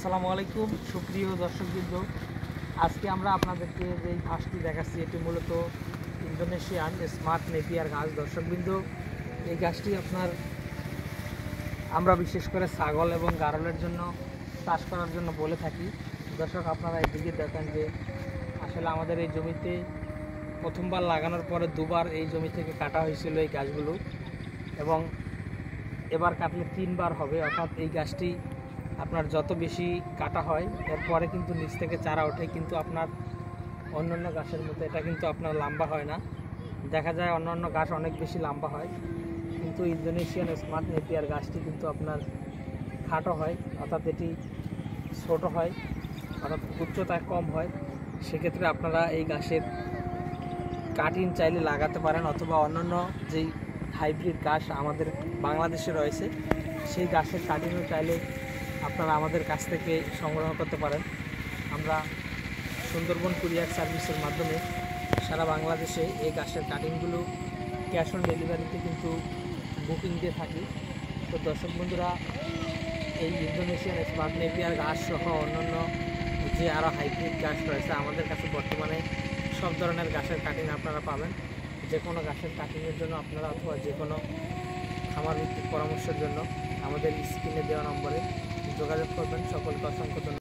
আসসালামু আলাইকুম সুপ্রিয় দর্শকবৃন্দ। আজকে আমরা আপনাদেরকে যে ঘাসটি দেখাচ্ছি এটি মূলত ইন্দোনেশিয়ান স্মার্ট নেপিয়ার ঘাস। দর্শকবৃন্দ, এই ঘাসটি আমরা বিশেষ করে ছাগল এবং গারলের জন্য চাষ করার জন্য বলে থাকি। দর্শক, আপনারা এদিকে দেখেন যে আসলে আমাদের এই জমিতে প্রথমবার লাগানোর পরে দুবার এই জমি থেকে কাটা হয়েছিল এই গাছগুলো, এবং এবার কাটলে 3বার হবে। অর্থাৎ এই গাছটি আপনার যত বেশি কাটা হয় এরপরে কিন্তু নিচ থেকে চারা ওঠে, কিন্তু আপনার অন্যান্য গাছের মতো এটা কিন্তু আপনার লম্বা হয় না। দেখা যায় অন্যান্য গাছ অনেক বেশি লম্বা হয়, কিন্তু ইন্দোনেশিয়ান স্মার্ট নেপিয়ার গাছটি কিন্তু আপনার খাটো হয়, অর্থাৎ এটি ছোট হয়, অর্থাৎ উচ্চতা কম হয়। সেক্ষেত্রে আপনারা এই গাছের কাটিং চাইলে লাগাতে পারেন, অথবা অন্যান্য যেই হাইব্রিড গাছ আমাদের বাংলাদেশে রয়েছে সেই গাছের কাটিংও চাইলে আপনারা আমাদের কাছ থেকে সংগ্রহ করতে পারেন। আমরা সুন্দরবন কুরিয়ার সার্ভিসের মাধ্যমে সারা বাংলাদেশে এই গাছের কাটিংগুলো ক্যাশ অন ডেলিভারিতে কিন্তু বুকিং দিয়ে থাকি। তো দর্শক বন্ধুরা, এই ইন্দোনেশিয়ান স্মার্ট নেপিয়ার গাছ সহ অন্যান্য যে আরও হাইব্রিড গাছ রয়েছে আমাদের কাছে বর্তমানে সব ধরনের গাছের কাটিং আপনারা পাবেন। যে কোনো গাছের কাটিংয়ের জন্য আপনারা অথবা যে কোনো খামার ভিত্তিক পরামর্শের জন্য আমাদের স্ক্রিনে দেওয়া নম্বরে যোগাযোগ করবেন। সকলকে অসংখ্য ধন্যবাদ।